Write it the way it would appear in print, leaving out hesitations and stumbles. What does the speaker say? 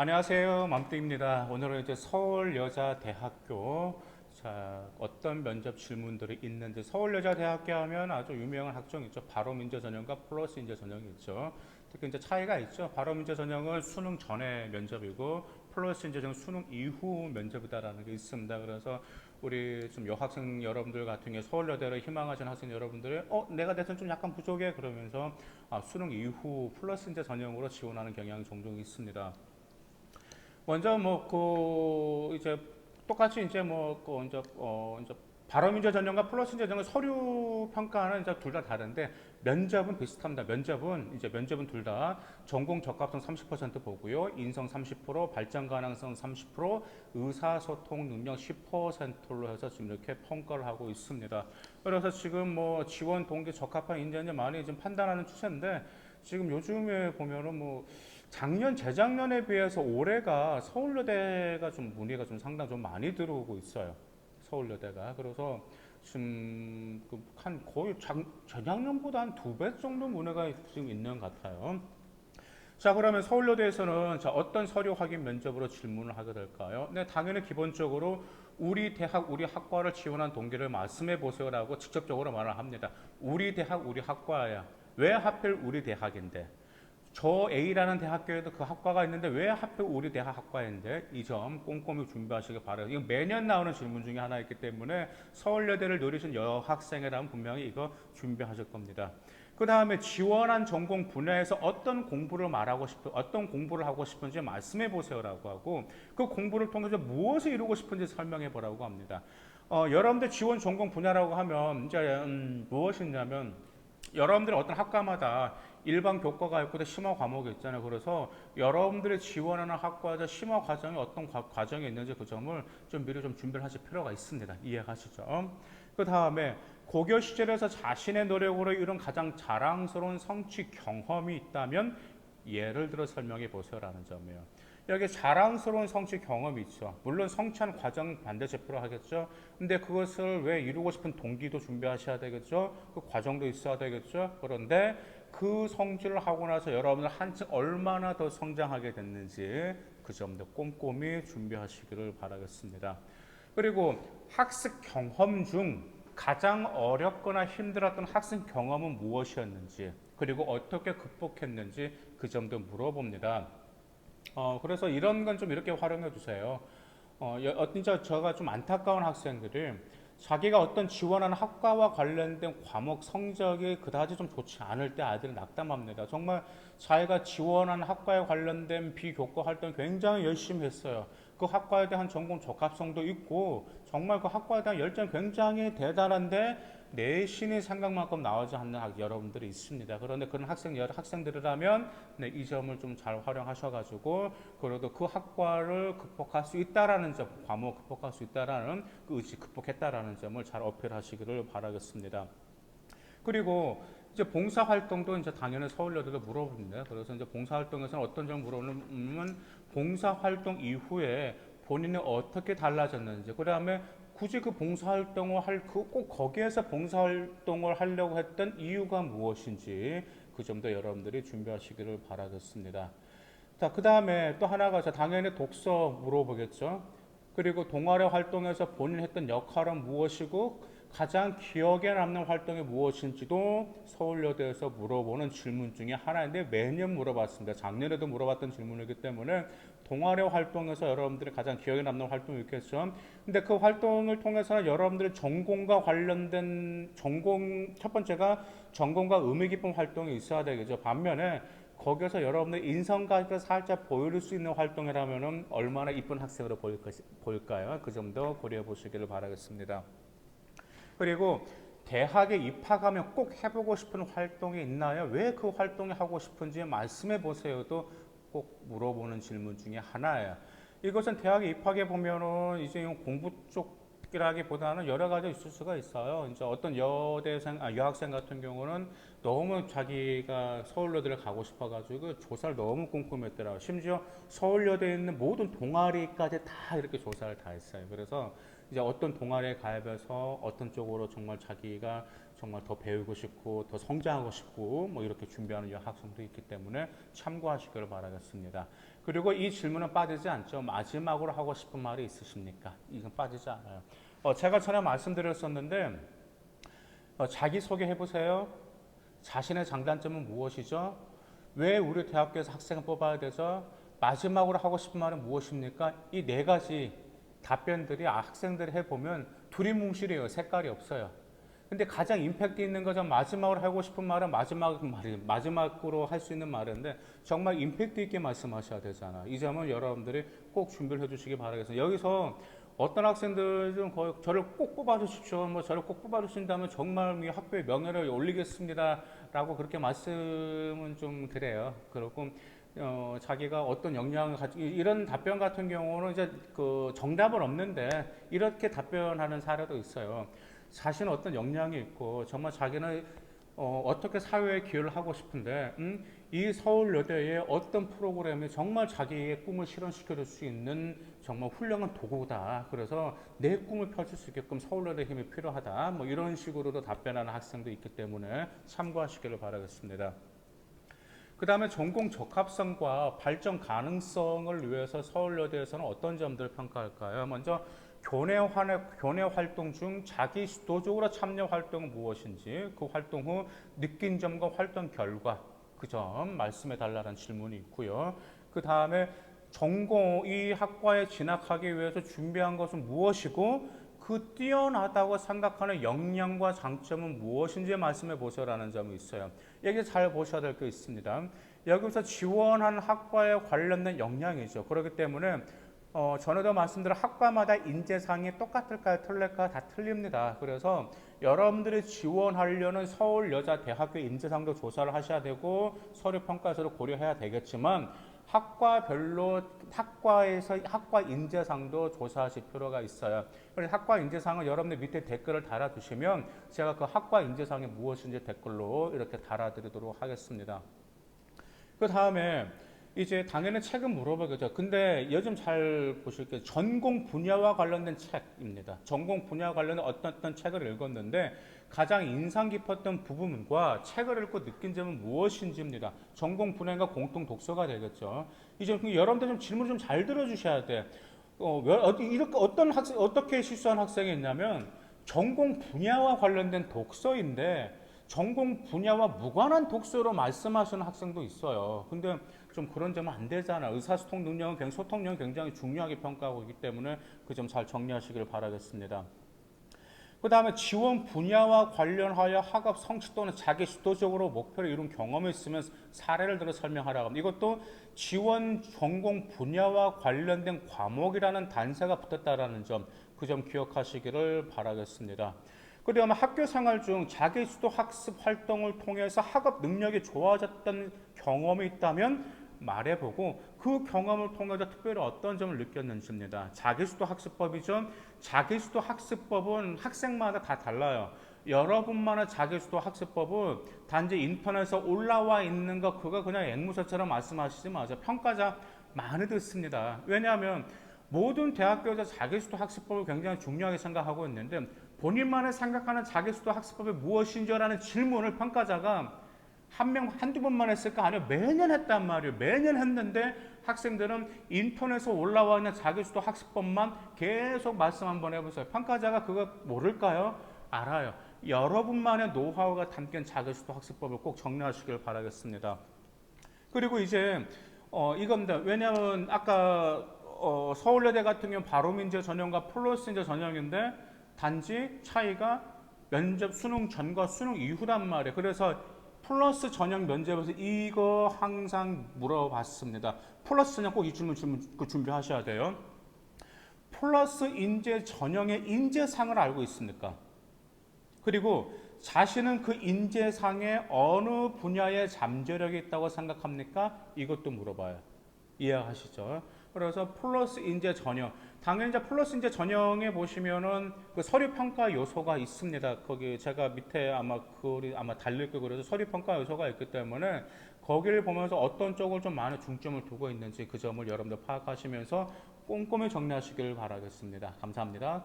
안녕하세요. 맘뚱입니다. 오늘은 이제 서울여자대학교 어떤 면접 질문들이 있는지 서울여자대학교 하면 아주 유명한 학종이 있죠. 바로민저 전형과 플러스 인저 전형이 있죠. 특히 이제 차이가 있죠. 바로민저 전형은 수능 전에 면접이고 플러스 인저 전형은 수능 이후 면접이다라는 게 있습니다. 그래서 우리 좀 여학생 여러분들 같은 경우 서울여대를 희망하시는 학생 여러분들이 내가 대선 좀 약간 부족해 그러면서 수능 이후 플러스 인저 전형으로 지원하는 경향이 종종 있습니다. 먼저 뭐 그 이제 똑같이 이제 뭐그 이제 발음인재 전형과 플러스 인재 전형 서류 평가는 이제 둘 다 다른데 면접은 비슷합니다. 면접은 둘 다 전공 적합성 30% 보고요. 인성 30%, 발전 가능성 30%, 의사소통 능력 10%로 해서 지금 이렇게 평가를 하고 있습니다. 그래서 지금 뭐 지원 동기 적합한 인재는 많이 좀 판단하는 추세인데 지금 요즘에 보면은 뭐 작년 재작년에 비해서 올해가 서울여대가 좀 문의가 좀 상당 좀 많이 들어오고 있어요. 서울여대가 그래서 지금 한 거의 재작년보다 한 두 배 정도 문의가 지금 있는 것 같아요. 자, 그러면 서울여대에서는 자, 어떤 서류 확인 면접으로 질문을 하게 될까요? 네, 당연히 기본적으로 우리 대학, 우리 학과를 지원한 동기를 말씀해 보세요라고 직접적으로 말을 합니다. 우리 대학, 우리 학과야. 왜 하필 우리 대학인데? 저 A라는 대학교에도 그 학과가 있는데 왜 하필 우리 대학 학과인데 이 점 꼼꼼히 준비하시기 바라요. 이거 매년 나오는 질문 중에 하나이기 때문에 서울여대를 노리신 여학생이라면 분명히 이거 준비하실 겁니다. 그 다음에 지원한 전공 분야에서 어떤 공부를 하고 싶은지 말씀해 보세요라고 하고 그 공부를 통해서 무엇을 이루고 싶은지 설명해 보라고 합니다. 여러분들 지원 전공 분야라고 하면 이제 무엇이냐면 여러분들이 어떤 학과마다 일반 교과가 있고 심화 과목이 있잖아요. 그래서 여러분들이 지원하는 학과에서 심화 과정이 어떤 과정이 있는지 그 점을 좀 미리 좀 준비를 하실 필요가 있습니다. 이해가시죠? 그 다음에 고교 시절에서 자신의 노력으로 이룬 가장 자랑스러운 성취 경험이 있다면 예를 들어 설명해 보세요라는 점이에요. 여기 자랑스러운 성취 경험이 있죠. 물론 성취한 과정은 반드시 필요하겠죠. 근데 그것을 왜 이루고 싶은 동기도 준비하셔야 되겠죠. 그 과정도 있어야 되겠죠. 그런데 그 성취를 하고 나서 여러분들 한층 얼마나 더 성장하게 됐는지 그 점도 꼼꼼히 준비하시기를 바라겠습니다. 그리고 학습 경험 중 가장 어렵거나 힘들었던 학습 경험은 무엇이었는지 그리고 어떻게 극복했는지 그 점도 물어봅니다. 그래서 이런 건 좀 이렇게 활용해 주세요. 진짜 제가 좀 안타까운 학생들이 자기가 어떤 지원하는 학과와 관련된 과목 성적이 그다지 좀 좋지 않을 때 아이들은 낙담합니다. 정말 자기가 지원하는 학과에 관련된 비교과 활동 굉장히 열심히 했어요. 그 학과에 대한 전공 적합성도 있고 정말 그 학과에 대한 열정 굉장히 대단한데 내신이 생각만큼 나오지 않는 여러분들이 있습니다. 그런데 그런 학생들이라면 네, 이 점을 좀 잘 활용하셔가지고 그래도 그 학과를 극복할 수 있다라는 점, 과목 극복할 수 있다라는 그 의지 극복했다라는 점을 잘 어필하시기를 바라겠습니다. 그리고 이제 봉사활동도 이제 당연히 서울여대도 물어봅니다. 그래서 이제 봉사활동에서는 어떤 점을 물어보면 봉사활동 이후에 본인이 어떻게 달라졌는지, 그 다음에 굳이 그 봉사활동을 꼭 거기에서 봉사활동을 하려고 했던 이유가 무엇인지 그 점도 여러분들이 준비하시기를 바라겠습니다. 자, 그 다음에 또 하나가 당연히 독서 물어보겠죠. 그리고 동아리 활동에서 본인이 했던 역할은 무엇이고 가장 기억에 남는 활동이 무엇인지도 서울여대에서 물어보는 질문 중에 하나인데 매년 물어봤습니다. 작년에도 물어봤던 질문이기 때문에 동아리 활동에서 여러분들이 가장 기억에 남는 활동이 있겠죠. 근데 그 활동을 통해서는 여러분들의 전공과 관련된 첫 번째가 전공과 의미 깊은 활동이 있어야 되겠죠. 반면에 거기서 여러분들 인성과학을 살짝 보여줄 수 있는 활동이라면 얼마나 이쁜 학생으로 보일까요? 그 점도 고려해 보시기를 바라겠습니다. 그리고 대학에 입학하면 꼭 해보고 싶은 활동이 있나요? 왜 그 활동이 하고 싶은지 말씀해 보세요도 꼭 물어보는 질문 중에 하나예요. 이것은 대학에 입학해 보면은 이제 공부 쪽이라기보다는 여러 가지 있을 수가 있어요. 이제 어떤 여학생 같은 경우는 너무 자기가 서울여대를 가고 싶어가지고 조사를 너무 꼼꼼히 했더라고요. 심지어 서울여대에 있는 모든 동아리까지 다 이렇게 조사를 다 했어요. 그래서 이제 어떤 동아리에 가입해서 어떤 쪽으로 정말 자기가 정말 더 배우고 싶고 더 성장하고 싶고 뭐 이렇게 준비하는 여학생도 있기 때문에 참고하시기를 바라겠습니다. 그리고 이 질문은 빠지지 않죠. 마지막으로 하고 싶은 말이 있으십니까? 이건 빠지지 않아요. 제가 전에 말씀드렸었는데 자기소개 해보세요. 자신의 장단점은 무엇이죠? 왜 우리 대학교에서 학생을 뽑아야 되죠? 마지막으로 하고 싶은 말은 무엇입니까? 이 네 가지 답변들이 학생들이 해보면 두리뭉실해요. 색깔이 없어요. 근데 가장 임팩트 있는 거죠. 마지막으로 하고 싶은 말은 마지막으로 할 수 있는 말인데 정말 임팩트 있게 말씀하셔야 되잖아. 이 점은 여러분들이 꼭 준비를 해주시기 바라겠습니다. 여기서 어떤 학생들은 거의 저를 꼭 뽑아주십시오. 뭐 저를 꼭 뽑아주신다면 정말 이 학교의 명예를 올리겠습니다라고 그렇게 말씀은 좀 그래요. 그렇고 자기가 어떤 역량을 가지고 이런 답변 같은 경우는 이제 그 정답은 없는데 이렇게 답변하는 사례도 있어요. 자신은 어떤 역량이 있고 정말 자기는 어떻게 사회에 기여를 하고 싶은데 이 서울여대의 어떤 프로그램이 정말 자기의 꿈을 실현시켜 줄 수 있는 정말 훌륭한 도구다. 그래서 내 꿈을 펼칠 수 있게끔 서울여대 힘이 필요하다. 뭐 이런 식으로도 답변하는 학생도 있기 때문에 참고하시기를 바라겠습니다. 그 다음에 전공 적합성과 발전 가능성을 위해서 서울여대에서는 어떤 점들을 평가할까요? 먼저 교내 활동 중 자기 주도적으로 참여 활동은 무엇인지, 그 활동 후 느낀 점과 활동 결과, 그 점 말씀해 달라는 질문이 있고요. 그 다음에 이 학과에 진학하기 위해서 준비한 것은 무엇이고, 그 뛰어나다고 생각하는 역량과 장점은 무엇인지 말씀해 보셔라는 점이 있어요. 여기 잘 보셔야 될 게 있습니다. 여기서 지원한 학과에 관련된 역량이죠. 그렇기 때문에 전에도 말씀드린 학과마다 인재상이 똑같을까요? 틀릴까요? 다 틀립니다. 그래서 여러분들이 지원하려는 서울여자대학교 인재상도 조사를 하셔야 되고 서류평가서도 고려해야 되겠지만 학과별로 학과에서 학과 인재상도 조사하실 필요가 있어요. 그래서 학과 인재상은 여러분들 밑에 댓글을 달아두시면 제가 그 학과 인재상이 무엇인지 댓글로 이렇게 달아드리도록 하겠습니다. 그 다음에 이제 당연히 책은 물어보겠죠. 근데 요즘 잘 보실게요. 전공 분야와 관련된 책입니다. 전공 분야와 관련된 어떤 책을 읽었는데 가장 인상 깊었던 부분과 책을 읽고 느낀 점은 무엇인지입니다. 전공 분야가 공통 독서가 되겠죠. 이제 여러분들 좀 질문 좀 잘 들어주셔야 돼. 이렇게 어떻게 실수한 학생이 있냐면 전공 분야와 관련된 독서인데 전공 분야와 무관한 독서로 말씀하시는 학생도 있어요. 근데 좀 그런 점은 안 되잖아. 의사소통 능력은 소통력은 굉장히 중요하게 평가하고 있기 때문에 그 점 잘 정리하시길 바라겠습니다. 그 다음에 지원 분야와 관련하여 학업 성취 또는 자기 주도적으로 목표를 이룬 경험이 있으면 사례를 들어 설명하라고 합니다. 이것도 지원 전공 분야와 관련된 과목이라는 단서가 붙었다라는 점, 그 점 기억하시기를 바라겠습니다. 그 다음에 학교 생활 중 자기 주도 학습 활동을 통해서 학업 능력이 좋아졌던 경험이 있다면 말해보고 그 경험을 통해서 특별히 어떤 점을 느꼈는지입니다. 자기주도 학습법이죠. 자기주도 학습법은 학생마다 다 달라요. 여러분만의 자기주도 학습법은 단지 인터넷에 올라와 있는 거 그거 그냥 앵무새처럼 말씀하시지 마세요. 평가자 많이 듣습니다. 왜냐하면 모든 대학교에서 자기주도 학습법을 굉장히 중요하게 생각하고 있는데 본인만의 생각하는 자기주도 학습법이 무엇인지라는 질문을 평가자가 한두 번만 했을까? 아니요. 매년 했단 말이에요. 매년 했는데 학생들은 인터넷에 올라와 있는 자기주도 학습법만 계속 말씀 한번 해보세요. 평가자가 그거 모를까요? 알아요. 여러분만의 노하우가 담긴 자기주도 학습법을 꼭 정리하시길 바라겠습니다. 그리고 이제 이겁니다. 왜냐하면 아까 서울여대 같은 경우는 바로민재 전형과 플러스인재 전형인데 단지 차이가 면접 수능 전과 수능 이후란 말이에요. 그래서 플러스 전형 면접에서 이거 항상 물어봤습니다. 플러스 전형 꼭 이 질문 준비하셔야 돼요. 플러스 인재 전형의 인재상을 알고 있습니까? 그리고 자신은 그 인재상에 어느 분야에 잠재력이 있다고 생각합니까? 이것도 물어봐요. 이해하시죠? 그래서 플러스 인재 전형. 당연히 이제 플러스 인재 전형에 보시면은 그 서류 평가 요소가 있습니다. 거기 제가 밑에 아마 글이 아마 달릴 거고 그래서 서류 평가 요소가 있기 때문에 거기를 보면서 어떤 쪽을 좀 많은 중점을 두고 있는지 그 점을 여러분들 파악하시면서 꼼꼼히 정리하시길 바라겠습니다. 감사합니다.